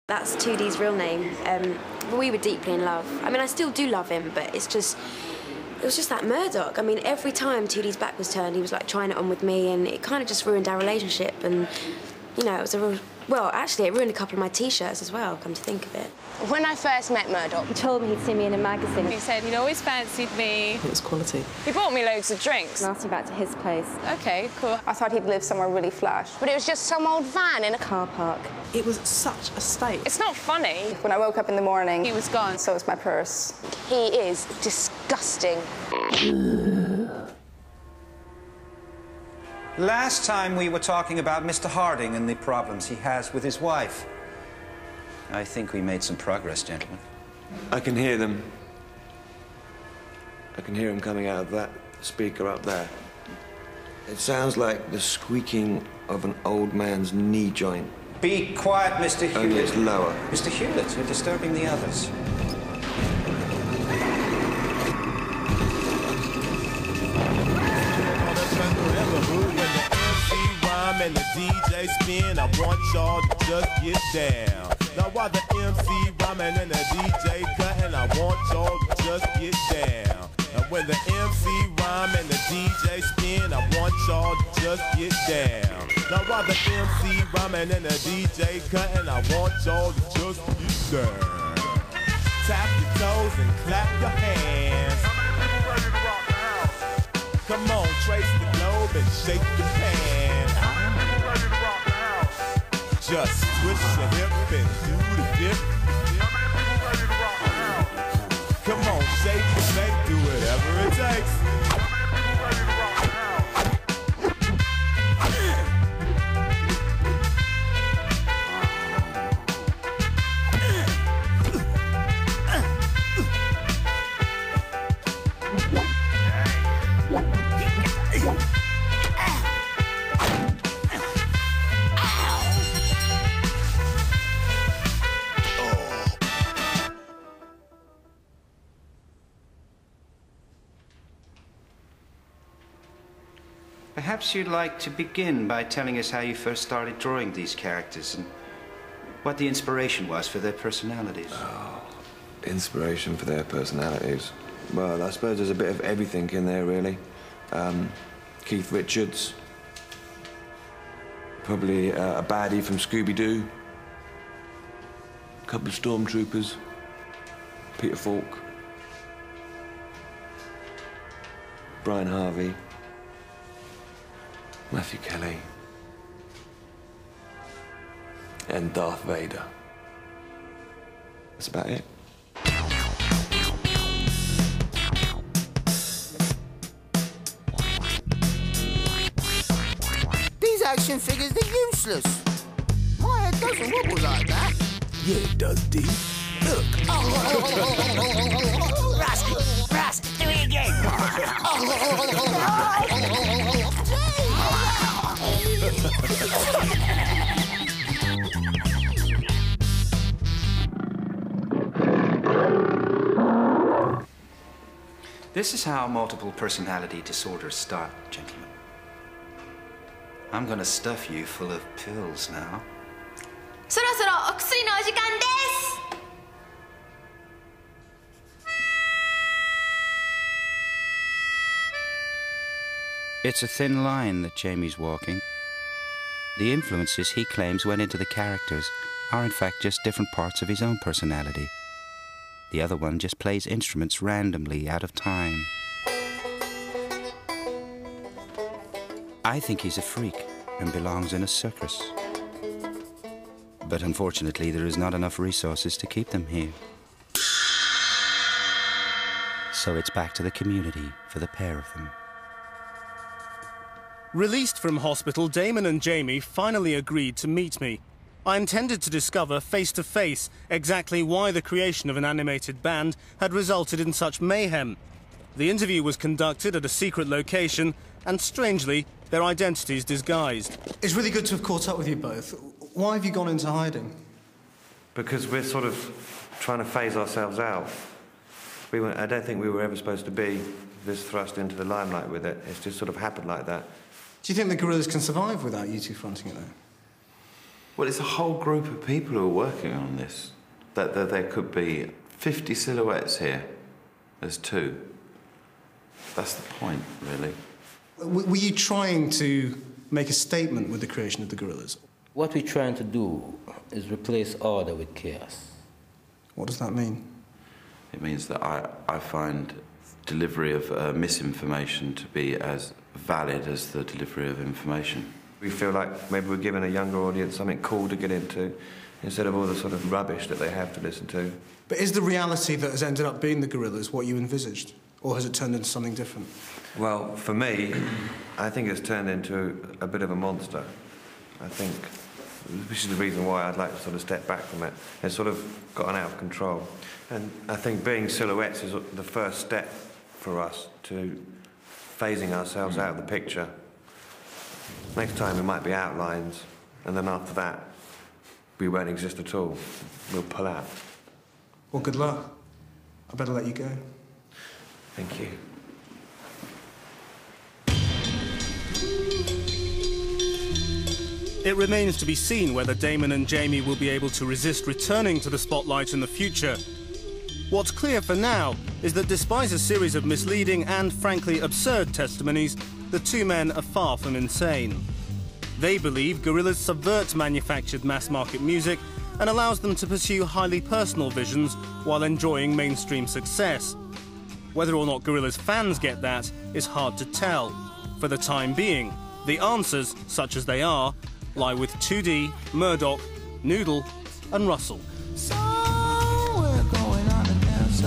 That's 2D's real name. We were deeply in love. I mean, I still do love him, but it was just that Murdoch. I mean, every time 2D's back was turned, he was like trying it on with me, and it kind of just ruined our relationship. And, you know, it was a real... Well, actually, it ruined a couple of my T-shirts as well, come to think of it. When I first met Murdoch, he told me he'd seen me in a magazine. He said he'd always fancied me. It was quality. He bought me loads of drinks. And asked me back to his place. OK, cool. I thought he'd live somewhere really flash, but it was just some old van in a car park. It was such a state. It's not funny. When I woke up in the morning, he was gone. So was my purse. He is disgusting. Last time we were talking about Mr. Harding and the problems he has with his wife. I think we made some progress, gentlemen. I can hear them. I can hear them coming out of that speaker up there. It sounds like the squeaking of an old man's knee joint. Be quiet, Mr. Hewlett. Only it's lower. Mr. Hewlett, you're disturbing the others. And the DJ spin, I want y'all to just get down. Now while the MC rhyming and the DJ cutting, I want y'all to just get down. And when the MC rhyme and the DJ spin, I want y'all to just get down. Now while the MC rhyming and the DJ cutting, I want y'all to just get down. Tap your toes and clap your hands. Come on, trace the globe and shake your pants. Just twist your hip and do the dip. Come on, shake and make, do whatever it takes. Perhaps you'd like to begin by telling us how you first started drawing these characters and what the inspiration was for their personalities. Oh, inspiration for their personalities. Well, I suppose there's a bit of everything in there, really. Keith Richards. Probably a baddie from Scooby-Doo. A couple of stormtroopers. Peter Falk. Brian Harvey. Matthew Kelly. And Darth Vader. That's about it. These action figures, they're useless. My head doesn't wobble like that. Yeah, it does, D. Look. Russ, do it again. This is how multiple personality disorders start, gentlemen. I'm gonna stuff you full of pills now. そろそろお薬のお時間です。 It's a thin line that Jamie's walking. The influences he claims went into the characters are in fact just different parts of his own personality. The other one just plays instruments randomly out of time. I think he's a freak and belongs in a circus. But unfortunately, there is not enough resources to keep them here. So it's back to the community for the pair of them. Released from hospital, Damon and Jaimee finally agreed to meet me. I intended to discover face-to-face exactly why the creation of an animated band had resulted in such mayhem. The interview was conducted at a secret location, and strangely, their identities disguised. It's really good to have caught up with you both. Why have you gone into hiding? Because we're sort of trying to phase ourselves out. I don't think we were ever supposed to be this thrust into the limelight with it. It's just sort of happened like that. Do you think the Gorillaz can survive without you two fronting it, though? Well, it's a whole group of people who are working on this. That there could be 50 silhouettes here. There's 2. That's the point, really. Were you trying to make a statement with the creation of the Gorillaz? What we're trying to do is replace order with chaos. What does that mean? It means that I find delivery of misinformation to be as valid as the delivery of information. We feel like maybe we're giving a younger audience something cool to get into, instead of all the sort of rubbish that they have to listen to. But is the reality that has ended up being the Gorillaz what you envisaged? Or has it turned into something different? Well, for me, I think it's turned into a bit of a monster. I think, which is the reason why I'd like to sort of step back from it. It's sort of gotten out of control. And I think being silhouettes is the first step for us to phasing ourselves out of the picture. Next time we might be outlines, and then after that, we won't exist at all. We'll pull out. Well, good luck. I better let you go. Thank you. It remains to be seen whether Damon and Jaimee will be able to resist returning to the spotlight in the future. What's clear for now is that despite a series of misleading and frankly absurd testimonies, the 2 men are far from insane. They believe Gorillaz subverts manufactured mass-market music and allows them to pursue highly personal visions while enjoying mainstream success. Whether or not Gorillaz fans get that is hard to tell. For the time being, the answers, such as they are, lie with 2D, Murdoch, Noodle and Russell. So we're going on a dance,